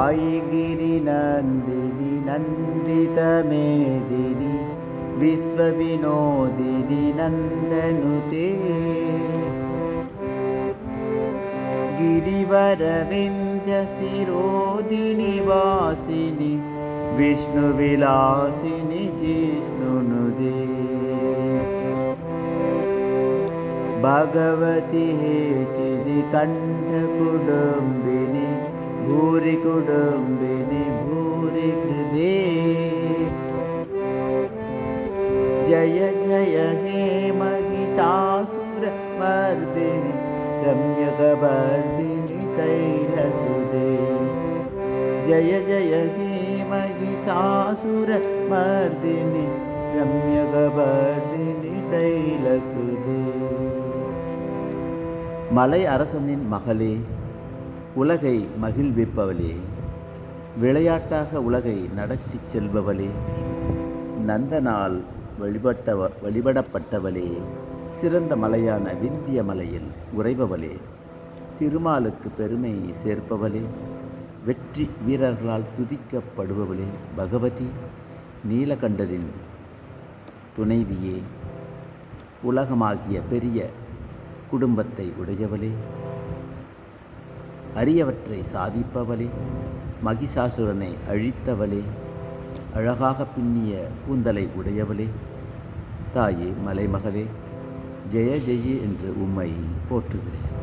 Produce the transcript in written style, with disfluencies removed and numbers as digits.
आयिगिरिनन्दिनि नन्दितमेदिनि विश्वविनोदिनि नन्दनुते गिरिवरविन्द्यशिरोदिनि वासिनि विष्णुविलासिनि जिष्णुनुदे भगवति हेचिदि कण्ठकुडुम्बिनि भूरि कुडुम्बिनि भूरि कृदे जय जय हे महिषासुरमर्दिनि रम्यकपर्दिनि शैलसुते जय जय हे महिषासुरमर्दिनि रम्यकपर्दिनि शैलसुते மலை அரசனின் மகளே, உலகை மகிழ்விப்பவளே, விளையாட்டாக உலகை நடத்தி செல்பவளே, நந்தனால் வழிபடப்பட்டவளே, சிறந்த மலையான விந்திய மலையில் உறைபவளே, திருமாலுக்கு பெருமை சேர்ப்பவளே, வெற்றி வீரர்களால் துதிக்கப்படுபவளே, பகவதி நீலகண்டரின் துணைவியே, உலகமாகிய பெரிய குடும்பத்தை உடையவளே, அரியவற்றை சாதிப்பவளே, மகிஷாசுரனை அழித்தவளே, அழகாக பின்னிய கூந்தலை உடையவளே, தாயே மலைமகளே, ஜெய ஜெய என்று உம்மை போற்றுகிறேன்.